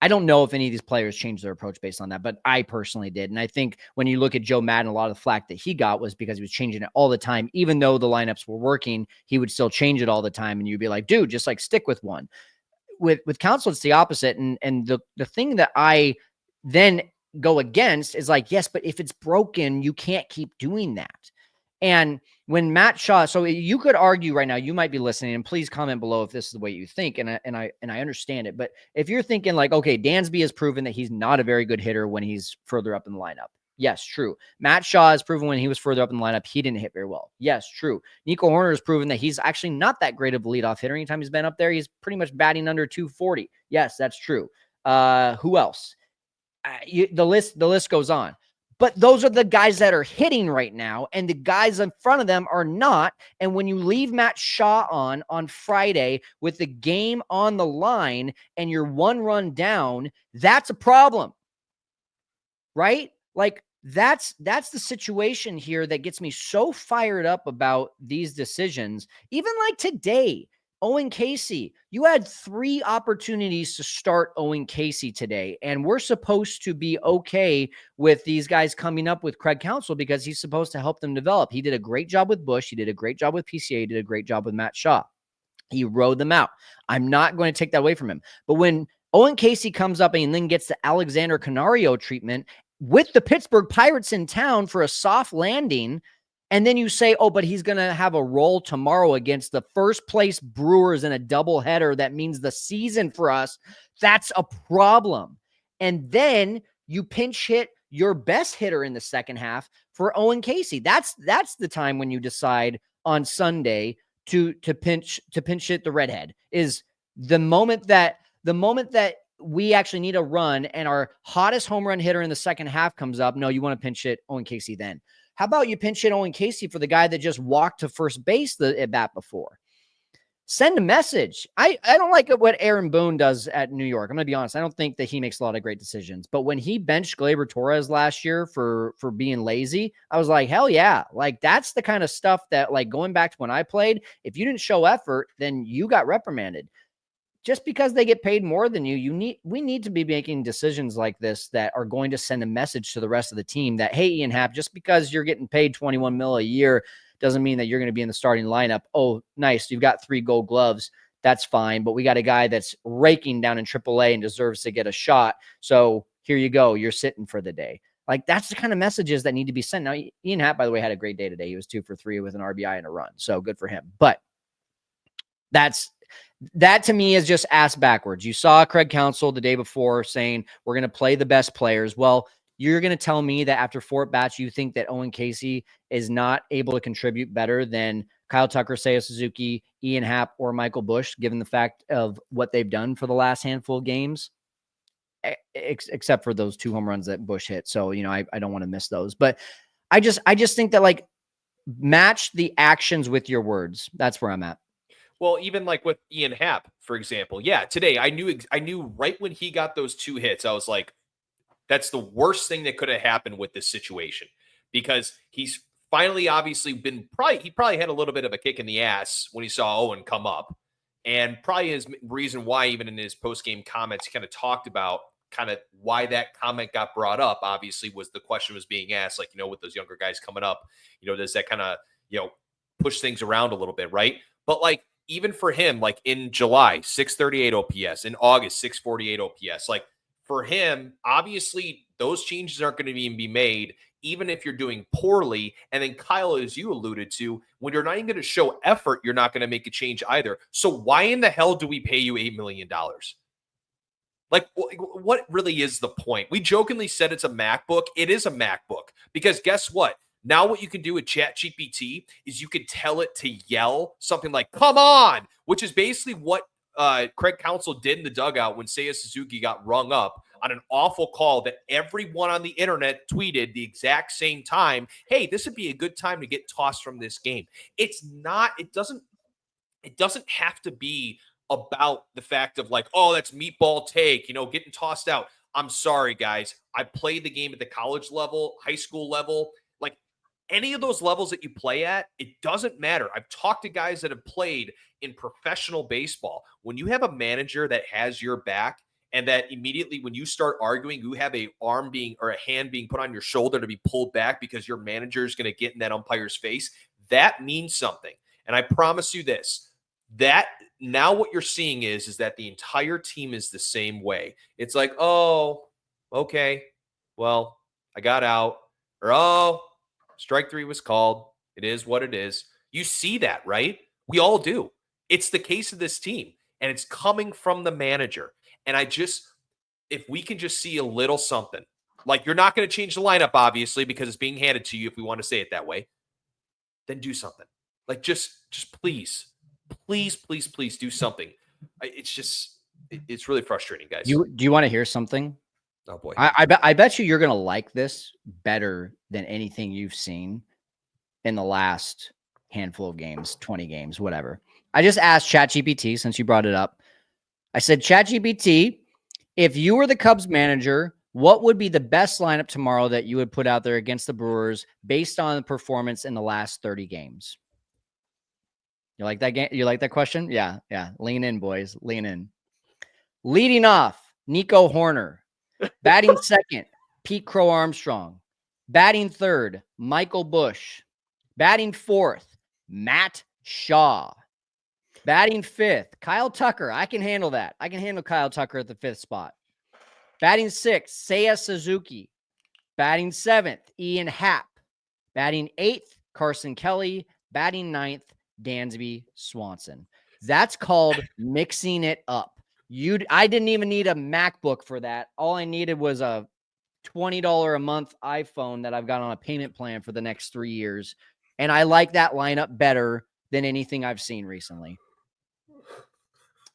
I don't know if any of these players changed their approach based on that, but I personally did. And I think when you look at Joe Madden, a lot of the flack that he got was because he was changing it all the time. Even though the lineups were working, he would still change it all the time. And you'd be like, dude, just like stick with one. With Counsell, it's the opposite. And the thing that I then go against is like, yes, but if it's broken, you can't keep doing that. And when Matt Shaw, so you could argue right now, you might be listening, and please comment below if this is the way you think, and I understand it. But if you're thinking like, okay, Dansby has proven that he's not a very good hitter when he's further up in the lineup. Yes, true. Matt Shaw has proven when he was further up in the lineup, he didn't hit very well. Yes, true. Nico Horner has proven that he's actually not that great of a leadoff hitter. Anytime he's been up there, he's pretty much batting under 240. Yes, that's true. Who else? The list goes on. But those are the guys that are hitting right now, and the guys in front of them are not. And when you leave Matt Shaw on Friday with the game on the line and you're 1 run down, that's a problem, right? Like that's the situation here that gets me so fired up about these decisions. Even like today, Owen Casey, you had 3 opportunities to start Owen Casey today, and we're supposed to be okay with these guys coming up with Craig Counsell because he's supposed to help them develop. He did a great job with Bush. He did a great job with PCA. He did a great job with Matt Shaw. He rode them out. I'm not going to take that away from him. But when Owen Casey comes up and then gets the Alexander Canario treatment with the Pittsburgh Pirates in town for a soft landing, and then you say, oh, but he's going to have a role tomorrow against the first place Brewers in a doubleheader. That means the season for us. That's a problem. And then you pinch hit your best hitter in the second half for Owen Casey. That's the time when you decide on Sunday to pinch hit the redhead. Is the moment that we actually need a run and our hottest home run hitter in the second half comes up. No, you want to pinch hit Owen Casey then. How about you pinch hit Owen Casey for the guy that just walked to first base at bat before? Send a message. I don't like what Aaron Boone does at New York. I'm going to be honest. I don't think that he makes a lot of great decisions. But when he benched Gleyber Torres last year for being lazy, I was like, hell yeah. Like, that's the kind of stuff that, like, going back to when I played, if you didn't show effort, then you got reprimanded. Just because they get paid more than we need to be making decisions like this that are going to send a message to the rest of the team that, hey, Ian Happ, just because you're getting paid $21 million a year doesn't mean that you're going to be in the starting lineup. Oh, nice. You've got 3 gold gloves. That's fine. But we got a guy that's raking down in AAA and deserves to get a shot. So here you go. You're sitting for the day. Like, that's the kind of messages that need to be sent. Now, Ian Happ, by the way, had a great day today. He was 2 for 3 with an RBI and a run. So good for him. But that to me is just ass backwards. You saw Craig Counsell the day before saying we're going to play the best players. Well, you're going to tell me that after 4 at-bats, you think that Owen Casey is not able to contribute better than Kyle Tucker, Seiya Suzuki, Ian Happ, or Michael Busch, given the fact of what they've done for the last handful of games, except for those 2 home runs that Busch hit. So, I don't want to miss those. But I just think that, like, match the actions with your words. That's where I'm at. Well, even like with Ian Happ, for example. Yeah, today I knew right when he got those 2 hits, I was like, That's the worst thing that could have happened with this situation, because he's finally obviously he probably had a little bit of a kick in the ass when he saw Owen come up. And probably his reason why, even in his post-game comments, he kind of talked about kind of why that comment got brought up, obviously, was the question was being asked, like, with those younger guys coming up, does that kind of, push things around a little bit, right? But like, even for him, like in July, 638 OPS, in August, 648 OPS, like for him, obviously those changes aren't going to even be made, even if you're doing poorly. And then Kyle, as you alluded to, when you're not even going to show effort, you're not going to make a change either. So why in the hell do we pay you $8 million? Like, what really is the point? We jokingly said it's a MacBook. It is a MacBook, because guess what? Now what you can do with ChatGPT is you can tell it to yell something like, come on, which is basically what Craig Counsell did in the dugout when Seiya Suzuki got rung up on an awful call that everyone on the internet tweeted the exact same time. Hey, this would be a good time to get tossed from this game. It doesn't have to be about the fact of like, oh, that's meatball take, getting tossed out. I'm sorry, guys. I played the game at the college level, high school level, like any of those levels that you play at, it doesn't matter. I've talked to guys that have played in professional baseball. When you have a manager that has your back, and that immediately when you start arguing, you have a hand being put on your shoulder to be pulled back because your manager is going to get in that umpire's face, that means something. And I promise you this, that now what you're seeing is that the entire team is the same way. It's like, oh, okay, well, I got out. Or, oh, strike 3 was called. It is what it is. You see that, right? We all do. It's the case of this team, and it's coming from the manager. And if we can just see a little something, like, you're not going to change the lineup, obviously, because it's being handed to you, if we want to say it that way, then do something. Like, just please do something. It's really frustrating, guys. Do you want to hear something? Oh boy. I bet you're going to like this better than anything you've seen in the last handful of games, 20 games, whatever. I just asked ChatGPT, since you brought it up. I said, ChatGPT, if you were the Cubs manager, what would be the best lineup tomorrow that you would put out there against the Brewers based on the performance in the last 30 games? You like that game? You like that question? Yeah. Lean in, boys. Lean in. Leading off, Nico Horner. Batting second, Pete Crow Armstrong. Batting third, Michael Busch. Batting fourth, Matt Shaw. Batting fifth, Kyle Tucker. I can handle that. I can handle Kyle Tucker at the 5th spot. Batting sixth, Seiya Suzuki. Batting seventh, Ian Happ. Batting 8th, Carson Kelly. Batting 9th, Dansby Swanson. That's called mixing it up. I didn't even need a MacBook for that. All I needed was a $20 a month iPhone that I've got on a payment plan for the next 3 years. And I like that lineup better than anything I've seen recently.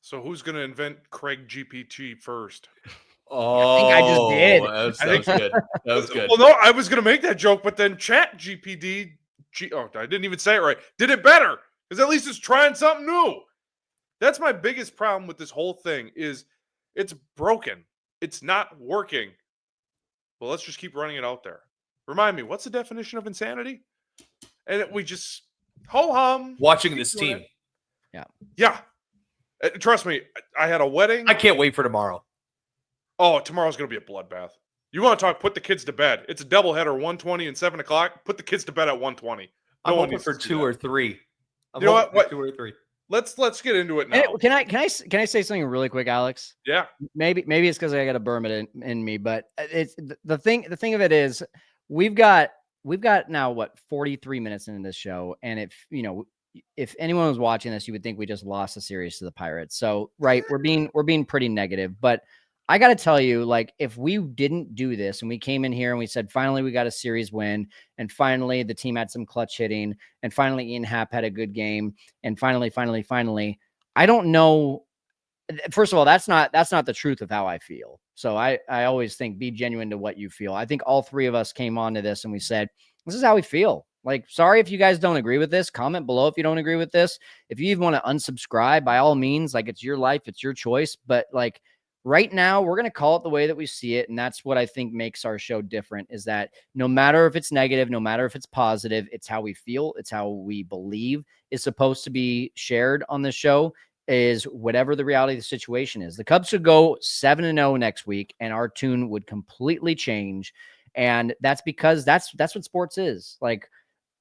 So who's going to invent Craig GPT first? I think I just did. That was good. That was good. Well, no, I was going to make that joke, but then Chat GPT, I didn't even say it right, did it better, because at least it's trying something new. That's my biggest problem with this whole thing is it's broken. It's not working. Well, let's just keep running it out there. Remind me, what's the definition of insanity? And we just ho-hum. Watching this team. Yeah. Trust me, I had a wedding. I can't wait for tomorrow. Oh, tomorrow's going to be a bloodbath. You want to talk, put the kids to bed. It's a doubleheader, 1:20 and 7 o'clock. Put the kids to bed at 1:20. I'm hoping for 2 or 3. You know what? 2 or 3. Let's get into it now. Can I say something really quick, Alex? Yeah. Maybe it's because I got a Burma in me, but it's the thing of it is we've got now 43 minutes into this show, and if anyone was watching this, you would think we just lost a series to the Pirates. So right, we're being pretty negative, but I got to tell you, like, if we didn't do this and we came in here and we said, finally, we got a series win, and finally the team had some clutch hitting, and finally Ian Happ had a good game, and finally, I don't know. First of all, that's not the truth of how I feel. So I always think, be genuine to what you feel. I think all 3 of us came onto this and we said, this is how we feel. Like, sorry if you guys don't agree with this. Comment below if you don't agree with this. If you even want to unsubscribe, by all means, like, it's your life, it's your choice. But like, right now we're going to call it the way that we see it. And that's what I think makes our show different, is that no matter if it's negative, no matter if it's positive, it's how we feel. It's how we believe is supposed to be shared on the show, is whatever the reality of the situation is. The Cubs should go 7-0 next week and our tune would completely change. And that's because that's what sports is. Like,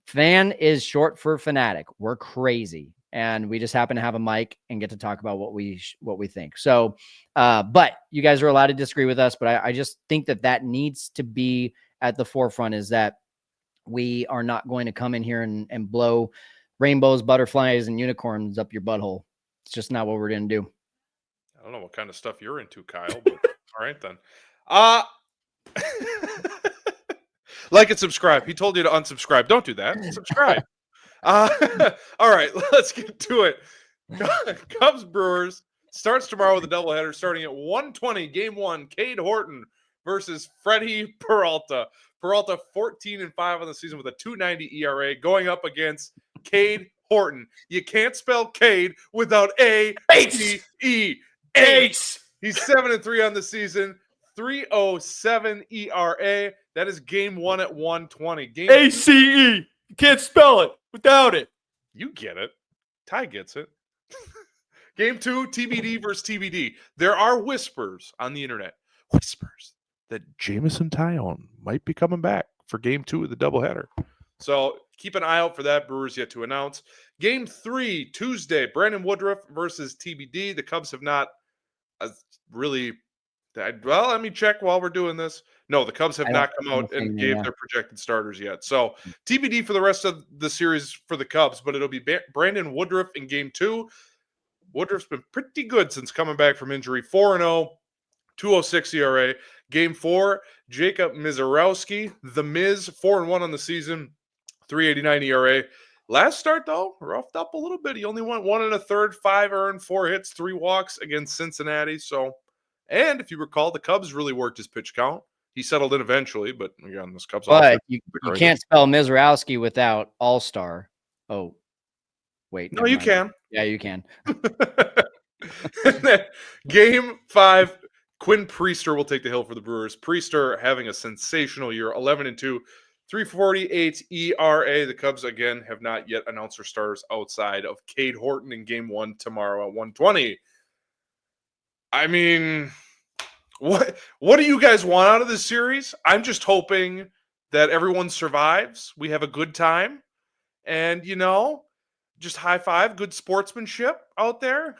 fan is short for fanatic. We're crazy. And we just happen to have a mic and get to talk about what we think. So, but you guys are allowed to disagree with us. But I just think that needs to be at the forefront, is that we are not going to come in here and blow rainbows, butterflies, and unicorns up your butthole. It's just not what we're going to do. I don't know what kind of stuff you're into, Kyle, but all right then. Like and subscribe. He told you to unsubscribe. Don't do that. Subscribe. All right, let's get to it. Cubs Brewers starts tomorrow with a doubleheader starting at 1:20. Game 1, Cade Horton versus Freddie Peralta. Peralta 14-5 on the season with a 2.90 ERA, going up against Cade Horton. You can't spell Cade without A-C-E. Ace. He's 7-3 on the season, 3.07 ERA. That is game 1 at 1:20. Game ACE. You can't spell it without it. You get it. Ty gets it. Game 2, TBD versus TBD. There are whispers on the internet. Whispers that Jamison Tyone might be coming back for game 2 of the doubleheader. So keep an eye out for that. Brewers yet to announce. Game 3, Tuesday, Brandon Woodruff versus TBD. The Cubs have not really... Well, let me check while we're doing this. No, the Cubs have not come out and gave their projected starters yet. So TBD for the rest of the series for the Cubs, but it'll be Brandon Woodruff in game 2. Woodruff's been pretty good since coming back from injury. 4-0, 2.06 ERA. Game 4, Jacob Mizorowski, the Miz, 4-1 on the season, 3.89 ERA. Last start, though, roughed up a little bit. He only went 1 1/3, 5 earned, 4 hits, 3 walks against Cincinnati. So, and if you recall, the Cubs really worked his pitch count. He settled in eventually, but again, this Cubs offense. But you can't spell Mizorowski without All-Star. Oh, wait. No, you can. Yeah, you can. Game 5, Quinn Priester will take the hill for the Brewers. Priester having a sensational year, 11-2, 3.48 ERA. The Cubs, again, have not yet announced their starters outside of Cade Horton in game 1 tomorrow at 1:20. I mean, what do you guys want out of this series? I'm just hoping that everyone survives. We have a good time. And, just high five, good sportsmanship out there.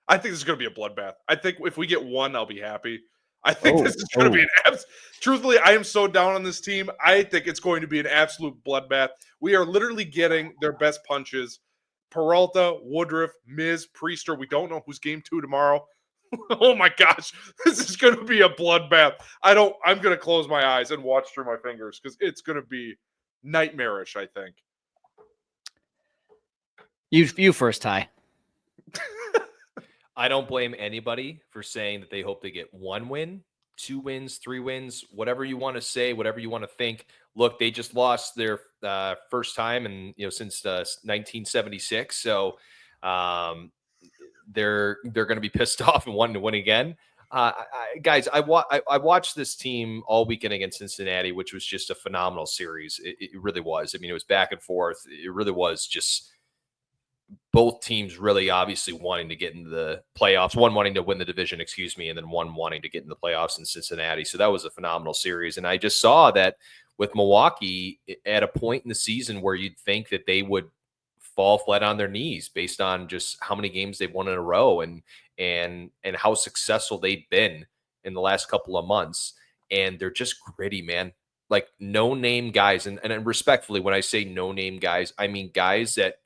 I think this is going to be a bloodbath. I think if we get 1, I'll be happy. I think this is going to be truthfully, I am so down on this team. I think it's going to be an absolute bloodbath. We are literally getting their best punches. Peralta, Woodruff, Miz, Priester. We don't know who's game 2 tomorrow. Oh my gosh, this is going to be a bloodbath. I'm going to close my eyes and watch through my fingers because it's going to be nightmarish, I think. You first, Ty. I don't blame anybody for saying that they hope to get 1 win, 2 wins, 3 wins, whatever you want to say, whatever you want to think. Look, they just lost their first time since 1976. So they're going to be pissed off and wanting to win again. Guys, I watched this team all weekend against Cincinnati, which was just a phenomenal series. It really was. I mean, it was back and forth. It really was just both teams really obviously wanting to get into the playoffs, one wanting to win the division, and then one wanting to get in the playoffs in Cincinnati. So that was a phenomenal series. And I just saw that with Milwaukee at a point in the season where you'd think that they would fall flat on their knees based on just how many games they've won in a row and how successful they've been in the last couple of months. And they're just gritty, man. Like no-name guys. And respectfully, when I say no-name guys, I mean guys that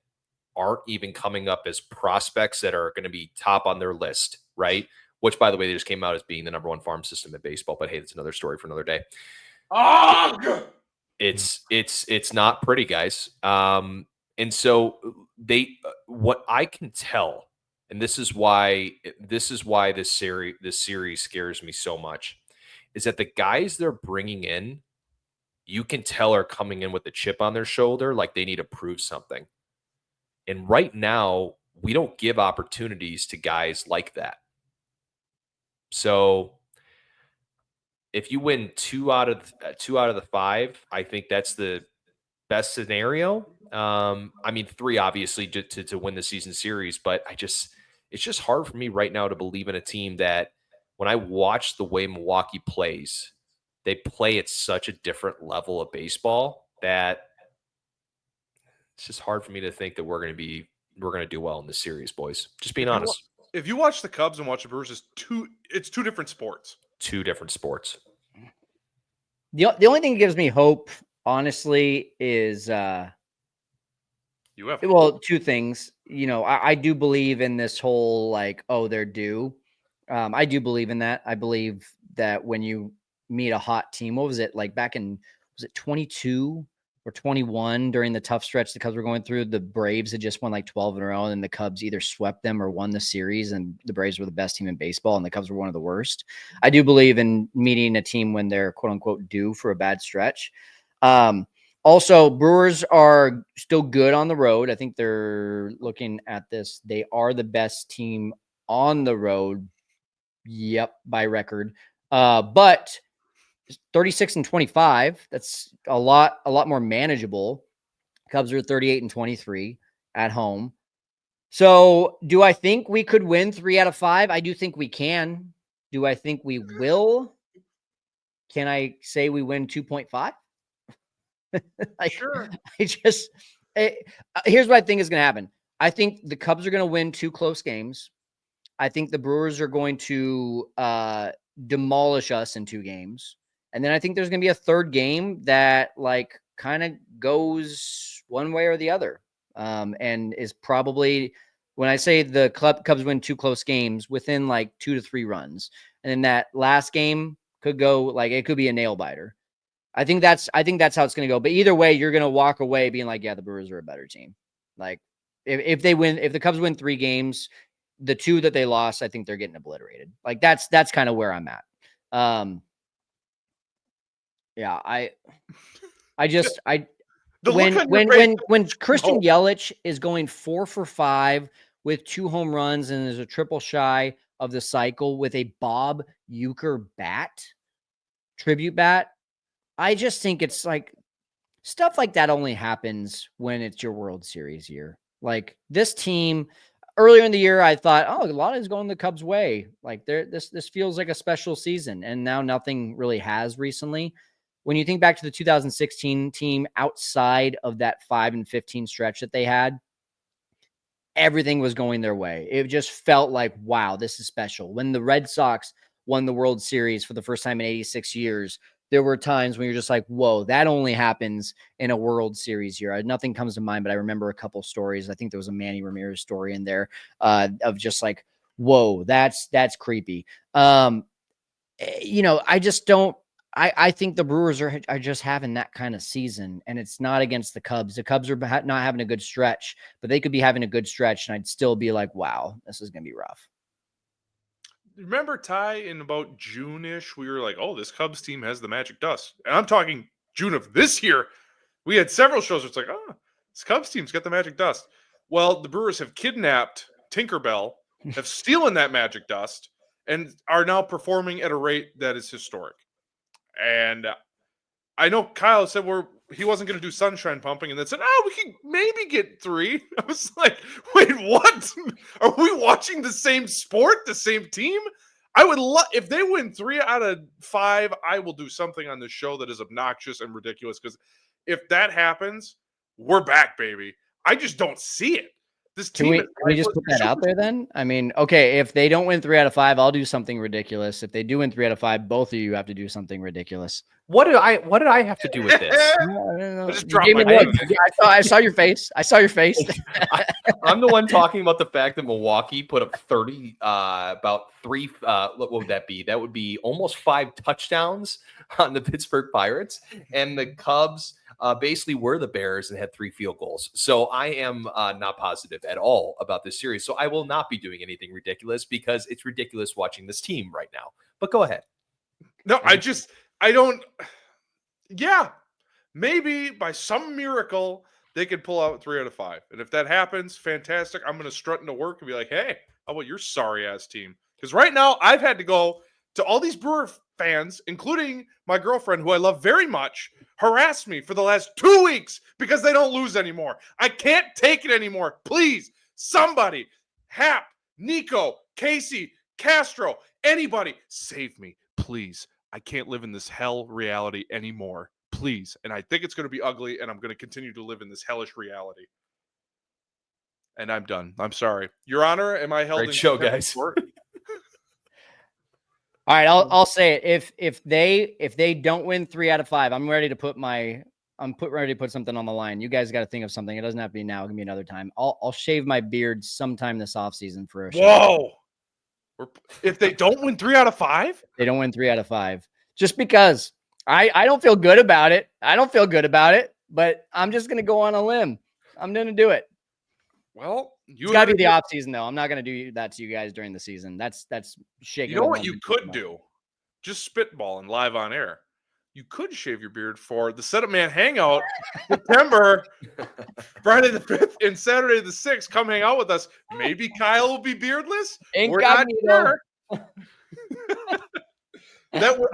aren't even coming up as prospects that are going to be top on their list, right? Which, by the way, they just came out as being the number 1 farm system in baseball. But hey, that's another story for another day. It's not pretty, guys. And so what I can tell, and this is why this series scares me so much, is that the guys they're bringing in, you can tell are coming in with a chip on their shoulder, like they need to prove something. And right now, we don't give opportunities to guys like that. So if you win two out of the 5, I think that's the best scenario. I mean, 3 obviously to win the season series, but it's just hard for me right now to believe in a team that when I watch the way Milwaukee plays, they play at such a different level of baseball that it's just hard for me to think that we're going to do well in this series, boys. Just being honest. If you watch the Cubs and watch the Brewers, it's two different sports. 2 different sports. The only thing that gives me hope, honestly, is You have well, 2 things. You know, I do believe in this whole like, oh, they're due. I do believe in that. I believe that when you meet a hot team, what was it like back in, was it 22 or 21 during the tough stretch the Cubs were going through? The Braves had just won like 12 in a row, and the Cubs either swept them or won the series, and the Braves were the best team in baseball, and the Cubs were one of the worst. I do believe in meeting a team when they're quote unquote due for a bad stretch. Also, Brewers are still good on the road. I think they're looking at this. They are the best team on the road. Yep, by record. But 36-25, that's a lot more manageable. Cubs are 38-23 at home. So do I think we could win 3 out of 5? I do think we can. Do I think we will? Can I say we win 2.5? Sure. Here's what I think is going to happen. I think the Cubs are going to win 2 close games. I think the Brewers are going to demolish us in 2 games. And then I think there's going to be a third game that like kind of goes one way or the other. And is probably, when I say the Cubs win 2 close games, within like 2 to 3 runs. And then that last game could go like, it could be a nail biter. I think that's how it's going to go. But either way, you're going to walk away being like, yeah, the Brewers are a better team. Like if the Cubs win 3 games, the 2 that they lost, I think they're getting obliterated. Like that's kind of where I'm at. Yeah, when Christian Yelich is going 4 for 5 with 2 home runs and is a triple shy of the cycle with a Bob Uecker tribute bat, I just think it's like stuff like that only happens when it's your World Series year. Like this team earlier in the year, I thought, oh, a lot is going the Cubs' way. Like this feels like a special season, and now nothing really has recently. When you think back to the 2016 team, outside of that 5-15 stretch that they had, everything was going their way. It just felt like, wow, this is special. When the Red Sox won the World Series for the first time in 86 years, there were times when you're just like, whoa, that only happens in a World Series year. Nothing comes to mind, but I remember a couple stories. I think there was a Manny Ramirez story in there of just like, whoa, that's creepy. I just don't. I think the Brewers are just having that kind of season, and it's not against the Cubs. The Cubs are not having a good stretch, but they could be having a good stretch, and I'd still be like, wow, this is going to be rough. Remember, Ty, in about June-ish, we were like, oh, this Cubs team has the magic dust. And I'm talking June of this year. We had several shows where it's like, oh, this Cubs team's got the magic dust. Well, the Brewers have kidnapped Tinkerbell, have stolen that magic dust, and are now performing at a rate that is historic. And I know Kyle said he wasn't going to do sunshine pumping, and then said, oh, we can maybe get 3. I was like, wait, what? Are we watching the same sport, the same team? I would love, if they win 3 out of 5, I will do something on this show that is obnoxious and ridiculous, because if that happens, we're back, baby. I just don't see it. This team. Can we just put that out there then? I mean, okay, if they don't win 3 out of 5, I'll do something ridiculous. If they do win 3 out of 5, both of you have to do something ridiculous. What did I have to do with this? I don't know. Just drop my name. I saw your face. I'm the one talking about the fact that Milwaukee put up 30, about 3. What would that be? That would be almost 5 touchdowns on the Pittsburgh Pirates, and the Cubs basically were the Bears and had 3 field goals. So I am not positive at all about this series. So I will not be doing anything ridiculous because it's ridiculous watching this team right now. But go ahead. No, I don't. Yeah, maybe by some miracle they could pull out 3 out of 5, and if that happens, fantastic. I'm going to strut into work and be like, "Hey, how about your sorry ass team? Because right now, I've had to go to all these Brewer fans, including my girlfriend, who I love very much, harass me for the last 2 weeks because they don't lose anymore. I can't take it anymore. Please, somebody, Hap, Nico, Casey, Castro, anybody, save me, please. I can't live in this hell reality anymore. Please. And I think it's going to be ugly, and I'm going to continue to live in this hellish reality. And I'm done. I'm sorry. Your Honor, am I held Great in show, contempt of guys. court? All right, I'll say it. If they don't win 3 out of 5, I'm ready to put something on the line. You guys got to think of something. It doesn't have to be now. It can be another time. I'll shave my beard sometime this offseason for a show. Whoa. If they don't win 3 out of 5? They don't win 3 out of 5. Just because I don't feel good about it. I don't feel good about it, but I'm just going to go on a limb. I'm going to do it. Well, It's got to be the off season, though. I'm not going to do that to you guys during the season. That's shaking. You know what you could do? Just spitball and live on air. You could shave your beard for the Setup Man Hangout September, Friday the 5th and Saturday the 6th. Come hang out with us. Maybe Kyle will be beardless. We're not sure.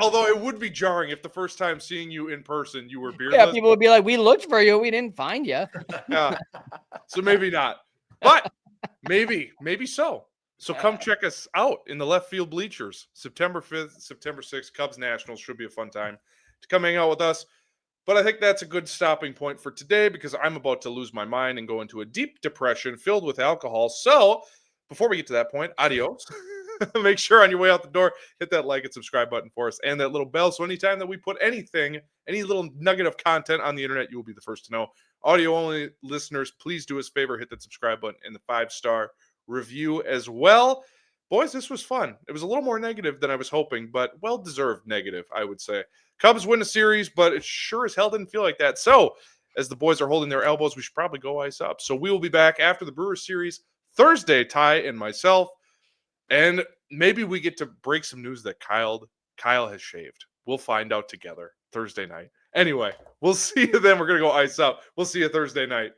Although it would be jarring if the first time seeing you in person you were beardless. Yeah, people would be like, "We looked for you, we didn't find you." Yeah, so maybe not, but maybe so. So come check us out in the left field bleachers, September 5th, September 6th. Cubs Nationals should be a fun time to come hang out with us. But I think that's a good stopping point for today because I'm about to lose my mind and go into a deep depression filled with alcohol. So before we get to that point, adios. Make sure on your way out the door, hit that like and subscribe button for us and that little bell. So anytime that we put anything, any little nugget of content on the internet, you will be the first to know. Audio only listeners, please do us a favor, hit that subscribe button and the 5-star review as well. Boys, this was fun. It was a little more negative than I was hoping, but well-deserved negative, I would say. Cubs win a series, but it sure as hell didn't feel like that. So as the boys are holding their elbows, we should probably go ice up. So we will be back after the Brewers series Thursday, Ty and myself. And maybe we get to break some news that Kyle has shaved. We'll find out together Thursday night. Anyway, we'll see you then. We're going to go ice up. We'll see you Thursday night.